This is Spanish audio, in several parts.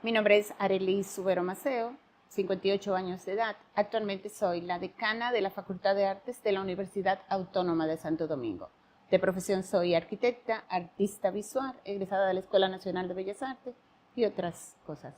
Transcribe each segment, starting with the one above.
Mi nombre es Arelis Subero Maceo, 58 años de edad. Actualmente soy la decana de la Facultad de Artes de la Universidad Autónoma de Santo Domingo. De profesión soy arquitecta, artista visual, egresada de la Escuela Nacional de Bellas Artes y otras cosas.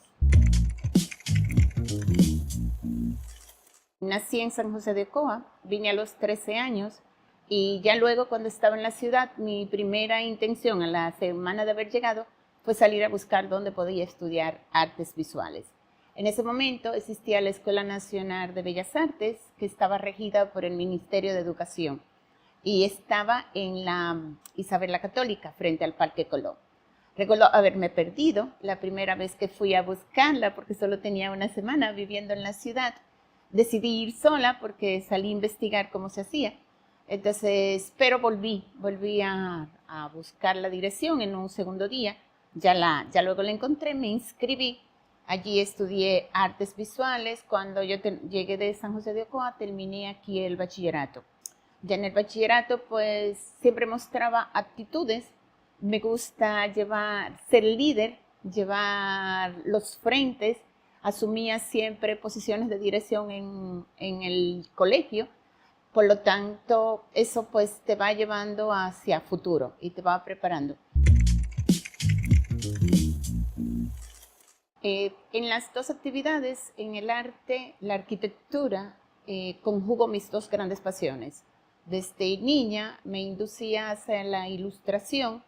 Nací en San José de Ocoa, vine a los 13 años y ya luego cuando estaba en la ciudad, mi primera intención a la semana de haber llegado fue salir a buscar dónde podía estudiar artes visuales. En ese momento existía la Escuela Nacional de Bellas Artes, que estaba regida por el Ministerio de Educación y estaba en la Isabel la Católica, frente al Parque Colón. Recuerdo haberme perdido la primera vez que fui a buscarla porque solo tenía una semana viviendo en la ciudad. Decidí ir sola porque salí a investigar cómo se hacía. Entonces, pero volví a buscar la dirección en un segundo día. Ya luego la encontré, me inscribí. Allí estudié artes visuales. Cuando yo llegué de San José de Ocoa, terminé aquí el bachillerato. Ya en el bachillerato, pues, siempre mostraba actitudes. Me gusta ser líder, llevar los frentes. Asumía siempre posiciones de dirección en el colegio. Por lo tanto, eso pues te va llevando hacia futuro y te va preparando. En las dos actividades, en el arte, la arquitectura, conjugo mis dos grandes pasiones. Desde niña me inducía hacia la ilustración.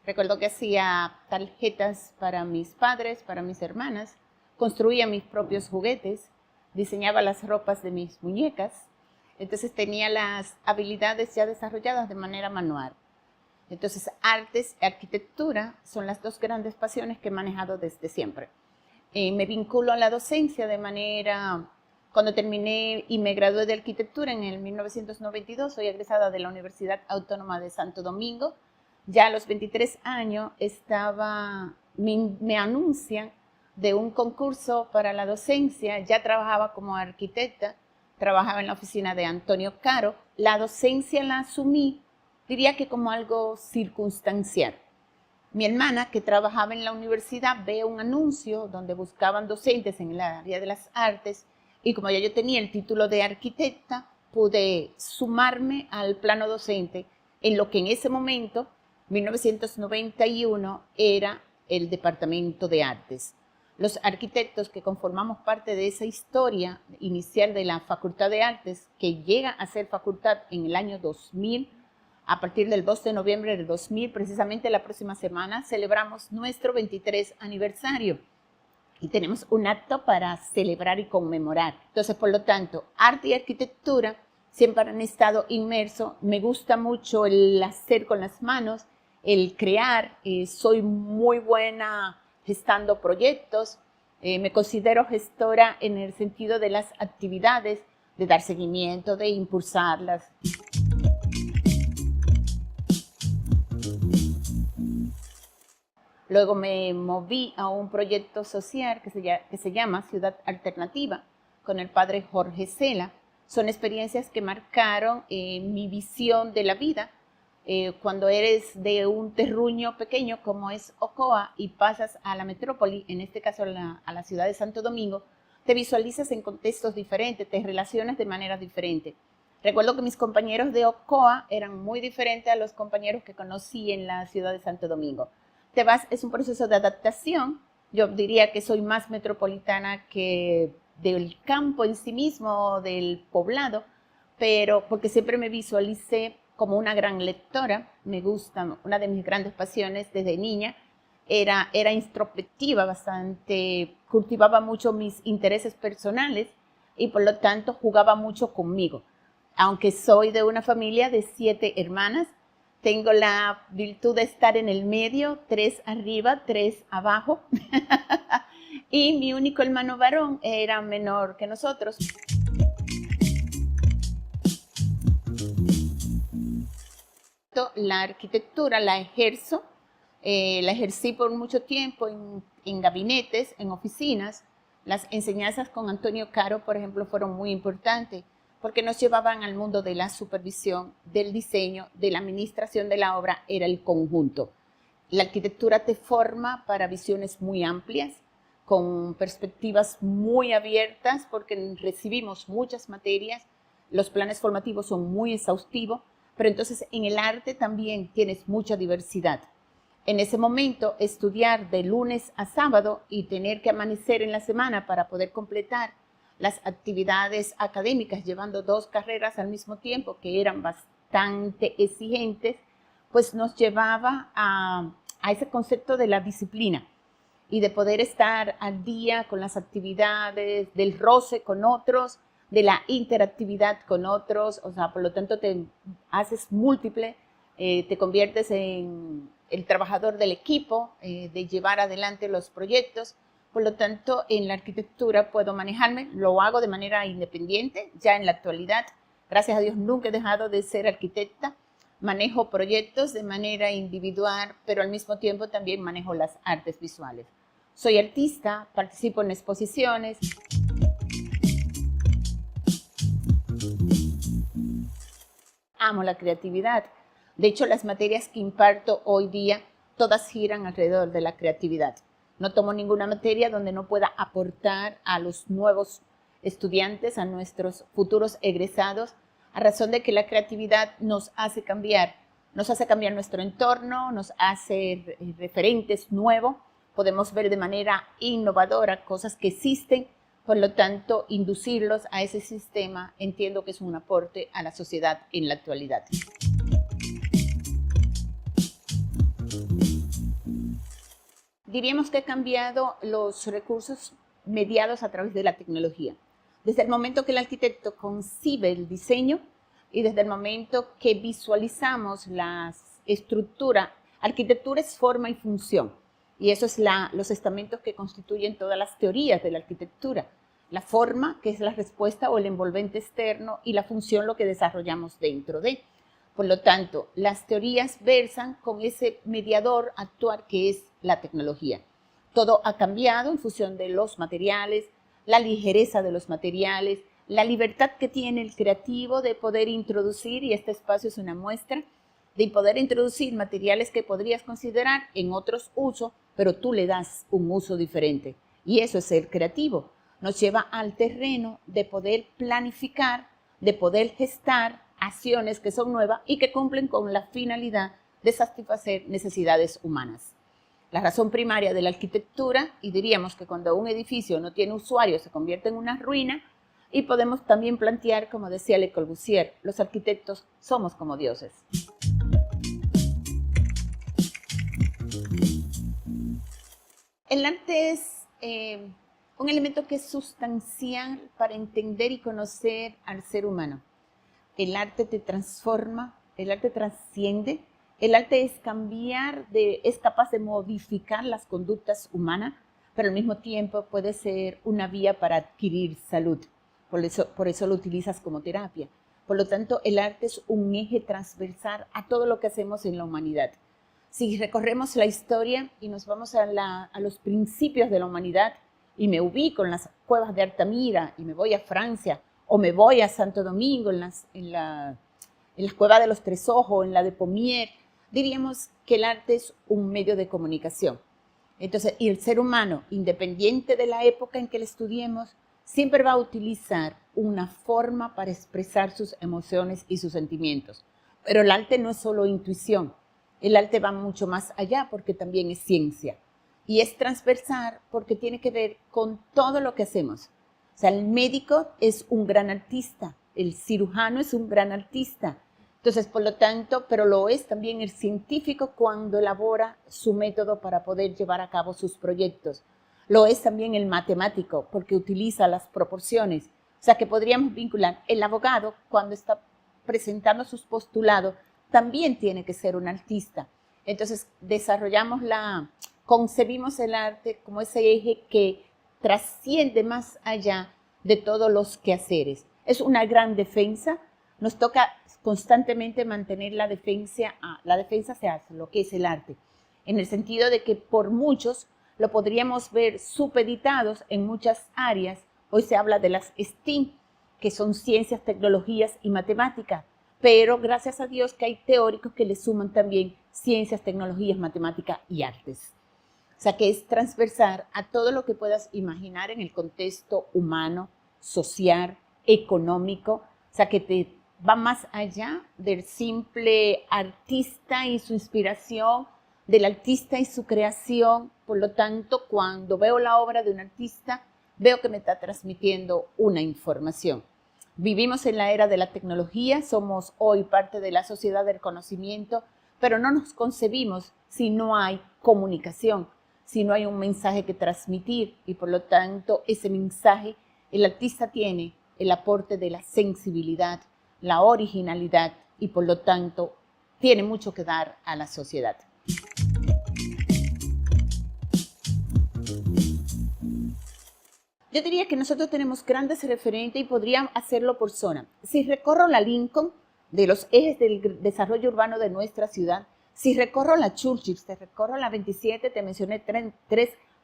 Recuerdo que hacía tarjetas para mis padres, para mis hermanas, construía mis propios juguetes, diseñaba las ropas de mis muñecas. Entonces tenía las habilidades ya desarrolladas de manera manual. Entonces artes y arquitectura son las dos grandes pasiones que he manejado desde siempre. Me vinculo a la docencia de manera, cuando terminé y me gradué de arquitectura en el 1992, soy egresada de la Universidad Autónoma de Santo Domingo. Ya a los 23 años me anuncian de un concurso para la docencia. Ya trabajaba como arquitecta, trabajaba en la oficina de Antonio Caro. La docencia la asumí, diría que como algo circunstancial. Mi hermana, que trabajaba en la universidad, ve un anuncio donde buscaban docentes en el área de las artes y como ya yo tenía el título de arquitecta, pude sumarme al plano docente en lo que en ese momento, 1991, era el Departamento de Artes. Los arquitectos que conformamos parte de esa historia inicial de la Facultad de Artes, que llega a ser facultad en el año 2000, a partir del 2 de noviembre del 2000, precisamente la próxima semana, celebramos nuestro 23 aniversario y tenemos un acto para celebrar y conmemorar. Entonces, por lo tanto, arte y arquitectura siempre han estado inmersos. Me gusta mucho el hacer con las manos, el crear. Soy muy buena gestando proyectos. Me considero gestora en el sentido de las actividades, de dar seguimiento, de impulsarlas. Luego me moví a un proyecto social que se llama Ciudad Alternativa con el padre Jorge Cela. Son experiencias que marcaron mi visión de la vida. Cuando eres de un terruño pequeño como es Ocoa y pasas a la metrópoli, en este caso a la ciudad de Santo Domingo, te visualizas en contextos diferentes, te relacionas de manera diferente. Recuerdo que mis compañeros de Ocoa eran muy diferentes a los compañeros que conocí en la ciudad de Santo Domingo. Es un proceso de adaptación. Yo diría que soy más metropolitana que del campo en sí mismo, del poblado, pero porque siempre me visualicé como una gran lectora. Me gusta, una de mis grandes pasiones desde niña era introspectiva bastante, cultivaba mucho mis intereses personales y por lo tanto jugaba mucho conmigo. Aunque soy de una familia de 7 hermanas, tengo la virtud de estar en el medio, 3 arriba, 3 abajo. Y mi único hermano varón era menor que nosotros. La arquitectura la ejercí por mucho tiempo en gabinetes, en oficinas. Las enseñanzas con Antonio Caro, por ejemplo, fueron muy importantes, porque nos llevaban al mundo de la supervisión, del diseño, de la administración de la obra, era el conjunto. La arquitectura te forma para visiones muy amplias, con perspectivas muy abiertas porque recibimos muchas materias, los planes formativos son muy exhaustivos, pero entonces en el arte también tienes mucha diversidad. En ese momento, estudiar de lunes a sábado y tener que amanecer en la semana para poder completar las actividades académicas, llevando 2 carreras al mismo tiempo, que eran bastante exigentes, pues nos llevaba a ese concepto de la disciplina y de poder estar al día con las actividades, del roce con otros, de la interactividad con otros, o sea, por lo tanto te haces múltiple, te conviertes en el trabajador del equipo, de llevar adelante los proyectos. Por lo tanto, en la arquitectura puedo manejarme, lo hago de manera independiente, ya en la actualidad, gracias a Dios nunca he dejado de ser arquitecta, manejo proyectos de manera individual, pero al mismo tiempo también manejo las artes visuales. Soy artista, participo en exposiciones. Amo la creatividad. De hecho, las materias que imparto hoy día, todas giran alrededor de la creatividad. No tomo ninguna materia donde no pueda aportar a los nuevos estudiantes, a nuestros futuros egresados, a razón de que la creatividad nos hace cambiar nuestro entorno, nos hace referentes nuevos, podemos ver de manera innovadora cosas que existen, por lo tanto, inducirlos a ese sistema entiendo que es un aporte a la sociedad en la actualidad. Diríamos que ha cambiado los recursos mediados a través de la tecnología. Desde el momento que el arquitecto concibe el diseño y desde el momento que visualizamos la estructura, arquitectura es forma y función. Y eso es los estamentos que constituyen todas las teorías de la arquitectura. La forma, que es la respuesta o el envolvente externo, y la función, lo que desarrollamos dentro de. Por lo tanto, las teorías versan con ese mediador actual que es la tecnología. Todo ha cambiado en función de los materiales, la ligereza de los materiales, la libertad que tiene el creativo de poder introducir, y este espacio es una muestra, de poder introducir materiales que podrías considerar en otros usos, pero tú le das un uso diferente. Y eso es ser creativo. Nos lleva al terreno de poder planificar, de poder gestar acciones que son nuevas y que cumplen con la finalidad de satisfacer necesidades humanas. La razón primaria de la arquitectura, y diríamos que cuando un edificio no tiene usuario se convierte en una ruina, y podemos también plantear, como decía Le Corbusier, los arquitectos somos como dioses. El arte es un elemento que es sustancial para entender y conocer al ser humano. El arte te transforma, el arte trasciende, el arte es es capaz de modificar las conductas humanas, pero al mismo tiempo puede ser una vía para adquirir salud. Por eso lo utilizas como terapia. Por lo tanto, el arte es un eje transversal a todo lo que hacemos en la humanidad. Si recorremos la historia y nos vamos a los principios de la humanidad, y me ubico en las cuevas de Altamira y me voy a Francia, o me voy a Santo Domingo, en la cueva de los Tres Ojos, en la de Pommier, diríamos que el arte es un medio de comunicación. Entonces, y el ser humano, independiente de la época en que lo estudiemos, siempre va a utilizar una forma para expresar sus emociones y sus sentimientos. Pero el arte no es solo intuición, el arte va mucho más allá porque también es ciencia. Y es transversal porque tiene que ver con todo lo que hacemos. O sea, el médico es un gran artista, el cirujano es un gran artista. Entonces, por lo tanto, pero lo es también el científico cuando elabora su método para poder llevar a cabo sus proyectos. Lo es también el matemático porque utiliza las proporciones. O sea, que podríamos vincular el abogado cuando está presentando sus postulados, también tiene que ser un artista. Entonces, concebimos el arte como ese eje que trasciende más allá de todos los quehaceres. Es una gran defensa, nos toca constantemente mantener la defensa hacia lo que es el arte, en el sentido de que por muchos lo podríamos ver supeditados en muchas áreas. Hoy se habla de las STEAM, que son ciencias, tecnologías y matemáticas, pero gracias a Dios que hay teóricos que le suman también ciencias, tecnologías, matemáticas y artes. O sea, que es transversal a todo lo que puedas imaginar en el contexto humano, social, económico. O sea, que te va más allá del simple artista y su inspiración, del artista y su creación. Por lo tanto, cuando veo la obra de un artista, veo que me está transmitiendo una información. Vivimos en la era de la tecnología, somos hoy parte de la sociedad del conocimiento, pero no nos concebimos si no hay comunicación, si no hay un mensaje que transmitir, y por lo tanto ese mensaje el artista tiene el aporte de la sensibilidad, la originalidad, y por lo tanto tiene mucho que dar a la sociedad. Yo diría que nosotros tenemos grandes referentes y podríamos hacerlo por zona. Si recorro la Lincoln, de los ejes del desarrollo urbano de nuestra ciudad, si recorro la Churchill, si recorro la 27, te mencioné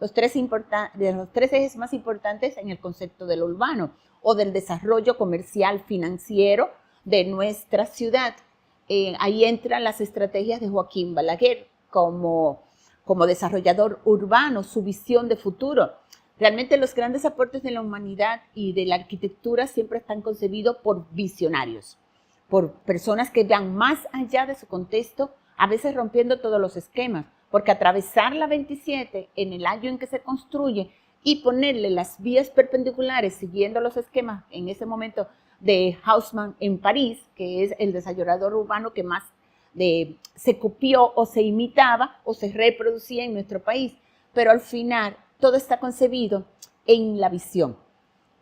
los tres ejes más importantes en el concepto de lo urbano o del desarrollo comercial financiero de nuestra ciudad. Ahí entran las estrategias de Joaquín Balaguer como desarrollador urbano, su visión de futuro. Realmente los grandes aportes de la humanidad y de la arquitectura siempre están concebidos por visionarios, por personas que van más allá de su contexto, a veces rompiendo todos los esquemas, porque atravesar la 27 en el año en que se construye y ponerle las vías perpendiculares siguiendo los esquemas en ese momento de Haussmann en París, que es el desarrollador urbano que más se copió o se imitaba o se reproducía en nuestro país, pero al final todo está concebido en la visión.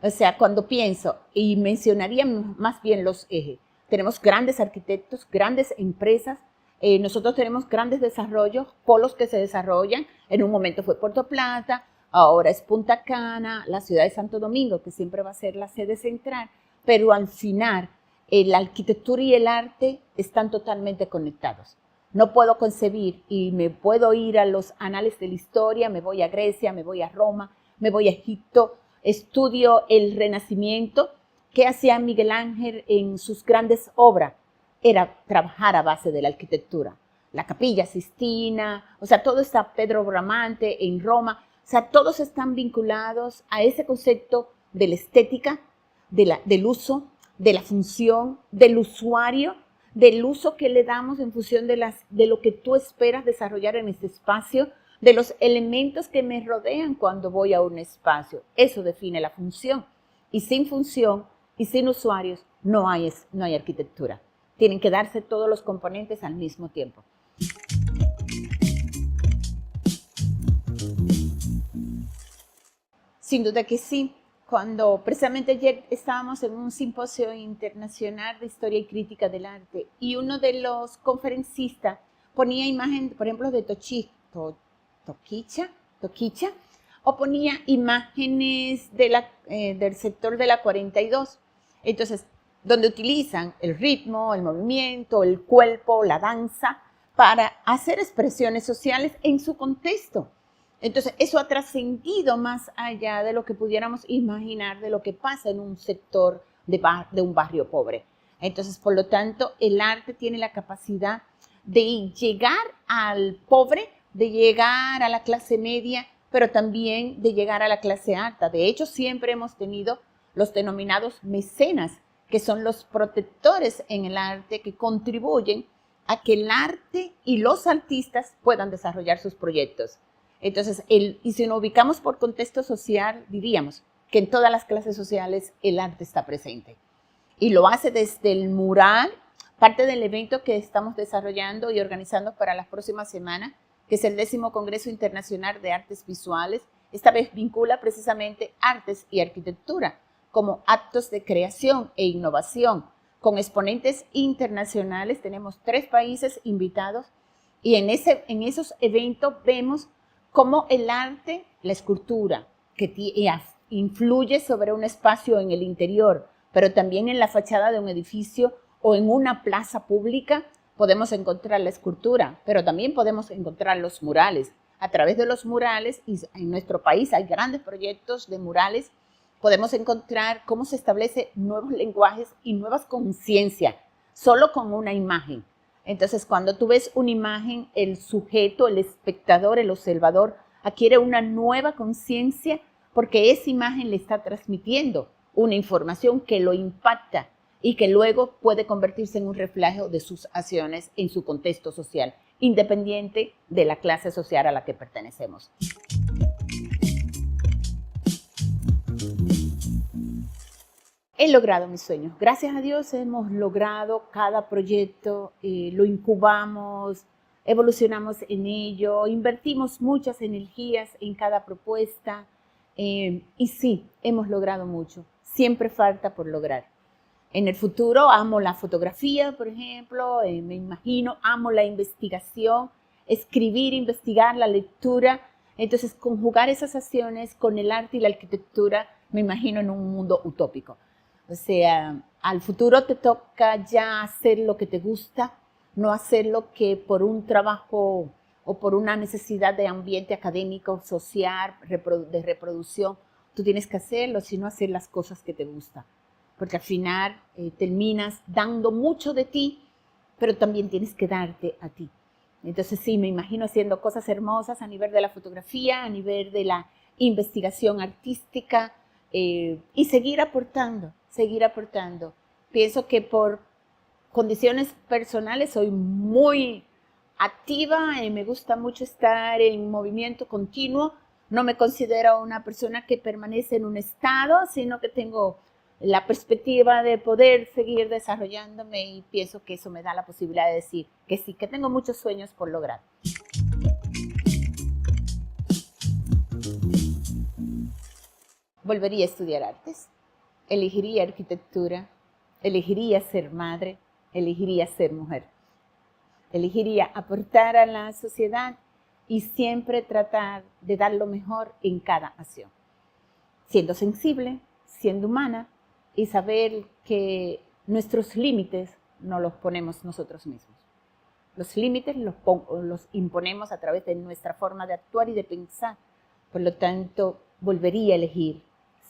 O sea, cuando pienso, y mencionaría más bien los ejes, tenemos grandes arquitectos, grandes empresas, nosotros tenemos grandes desarrollos, polos que se desarrollan, en un momento fue Puerto Plata, ahora es Punta Cana, la ciudad de Santo Domingo, que siempre va a ser la sede central, pero al final la arquitectura y el arte están totalmente conectados. No puedo concebir y me puedo ir a los anales de la historia, me voy a Grecia, me voy a Roma, me voy a Egipto, estudio el Renacimiento. ¿Qué hacía Miguel Ángel en sus grandes obras? Era trabajar a base de la arquitectura. La Capilla Sistina, o sea, todo está Pedro Bramante en Roma, o sea, todos están vinculados a ese concepto de la estética, del uso, de la función, del usuario, del uso que le damos en función de lo que tú esperas desarrollar en este espacio, de los elementos que me rodean cuando voy a un espacio. Eso define la función. Y sin función y sin usuarios no hay arquitectura. Tienen que darse todos los componentes al mismo tiempo. Sin duda que sí. Cuando precisamente ayer estábamos en un simposio internacional de historia y crítica del arte y uno de los conferencistas ponía imagen, por ejemplo, de Toquicha, o ponía imágenes del sector de la 42. Entonces, donde utilizan el ritmo, el movimiento, el cuerpo, la danza, para hacer expresiones sociales en su contexto. Entonces, eso ha trascendido más allá de lo que pudiéramos imaginar de lo que pasa en un sector de un barrio pobre. Entonces, por lo tanto, el arte tiene la capacidad de llegar al pobre, de llegar a la clase media, pero también de llegar a la clase alta. De hecho, siempre hemos tenido los denominados mecenas, que son los protectores en el arte que contribuyen a que el arte y los artistas puedan desarrollar sus proyectos. Entonces, y si nos ubicamos por contexto social, diríamos que en todas las clases sociales el arte está presente. Y lo hace desde el mural, parte del evento que estamos desarrollando y organizando para las próximas semanas, que es el 10º Congreso Internacional de Artes Visuales. Esta vez vincula precisamente artes y arquitectura como actos de creación e innovación. Con exponentes internacionales, tenemos 3 países invitados y en esos eventos vemos cómo el arte, la escultura, que influye sobre un espacio en el interior, pero también en la fachada de un edificio o en una plaza pública, podemos encontrar la escultura, pero también podemos encontrar los murales. A través de los murales, y en nuestro país hay grandes proyectos de murales, podemos encontrar cómo se establecen nuevos lenguajes y nuevas conciencias, solo con una imagen. Entonces, cuando tú ves una imagen, el sujeto, el espectador, el observador, adquiere una nueva conciencia porque esa imagen le está transmitiendo una información que lo impacta y que luego puede convertirse en un reflejo de sus acciones en su contexto social, independiente de la clase social a la que pertenecemos. He logrado mis sueños. Gracias a Dios hemos logrado cada proyecto, lo incubamos, evolucionamos en ello, invertimos muchas energías en cada propuesta y sí, hemos logrado mucho. Siempre falta por lograr. En el futuro amo la fotografía, por ejemplo, me imagino, amo la investigación, escribir, investigar, la lectura. Entonces, conjugar esas acciones con el arte y la arquitectura, me imagino en un mundo utópico. O sea, al futuro te toca ya hacer lo que te gusta, no hacer lo que por un trabajo o por una necesidad de ambiente académico, social, de reproducción, tú tienes que hacerlo, sino hacer las cosas que te gustan. Porque al final terminas dando mucho de ti, pero también tienes que darte a ti. Entonces sí, me imagino haciendo cosas hermosas a nivel de la fotografía, a nivel de la investigación artística y seguir aportando. Pienso que por condiciones personales soy muy activa y me gusta mucho estar en movimiento continuo. No me considero una persona que permanece en un estado, sino que tengo la perspectiva de poder seguir desarrollándome y pienso que eso me da la posibilidad de decir que sí, que tengo muchos sueños por lograr. Volvería a estudiar artes, elegiría arquitectura, elegiría ser madre, elegiría ser mujer, elegiría aportar a la sociedad y siempre tratar de dar lo mejor en cada acción, siendo sensible, siendo humana, y saber que nuestros límites no los ponemos nosotros mismos. Los límites los imponemos a través de nuestra forma de actuar y de pensar. Por lo tanto, volvería a elegir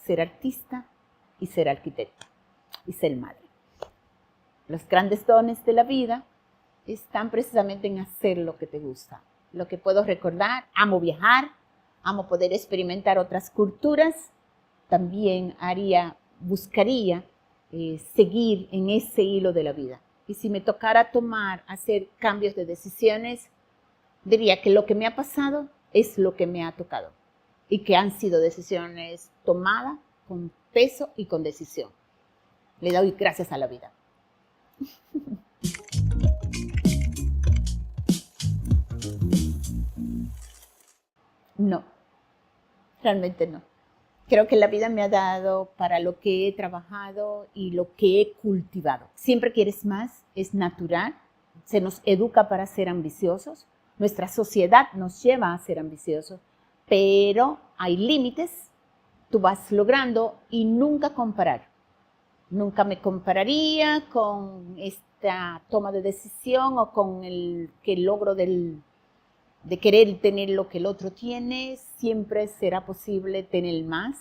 ser artista y ser arquitecta y ser madre. Los grandes dones de la vida están precisamente en hacer lo que te gusta. Lo que puedo recordar, amo viajar, amo poder experimentar otras culturas, también buscaría seguir en ese hilo de la vida. Y si me tocara hacer cambios de decisiones, diría que lo que me ha pasado es lo que me ha tocado y que han sido decisiones tomadas con peso y con decisión. Le doy gracias a la vida. No, realmente no. Creo que la vida me ha dado para lo que he trabajado y lo que he cultivado. Siempre quieres más, es natural, se nos educa para ser ambiciosos, nuestra sociedad nos lleva a ser ambiciosos, pero hay límites, tú vas logrando y nunca comparar. Nunca me compararía con esta toma de decisión o con el logro de querer tener lo que el otro tiene. Siempre será posible tener más.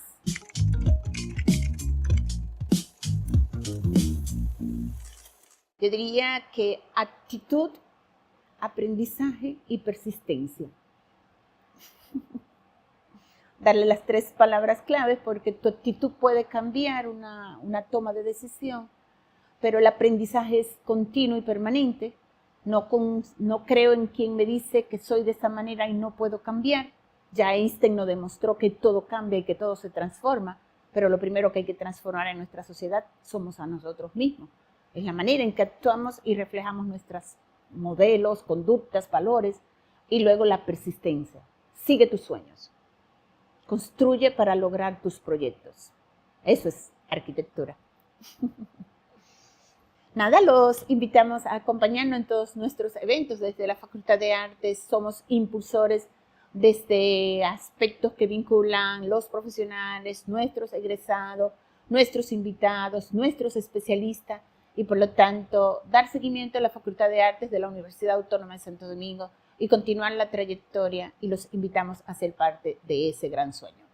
Yo diría que actitud, aprendizaje y persistencia. Darle las 3 palabras claves porque tu actitud puede cambiar una toma de decisión, pero el aprendizaje es continuo y permanente. No creo en quien me dice que soy de esta manera y no puedo cambiar. Ya Einstein nos demostró que todo cambia y que todo se transforma, pero lo primero que hay que transformar en nuestra sociedad somos a nosotros mismos. Es la manera en que actuamos y reflejamos nuestros modelos, conductas, valores, y luego la persistencia. Sigue tus sueños. Construye para lograr tus proyectos. Eso es arquitectura. Nada, los invitamos a acompañarnos en todos nuestros eventos. Desde la Facultad de Artes somos impulsores desde aspectos que vinculan los profesionales, nuestros egresados, nuestros invitados, nuestros especialistas y por lo tanto dar seguimiento a la Facultad de Artes de la Universidad Autónoma de Santo Domingo y continuar la trayectoria y los invitamos a ser parte de ese gran sueño.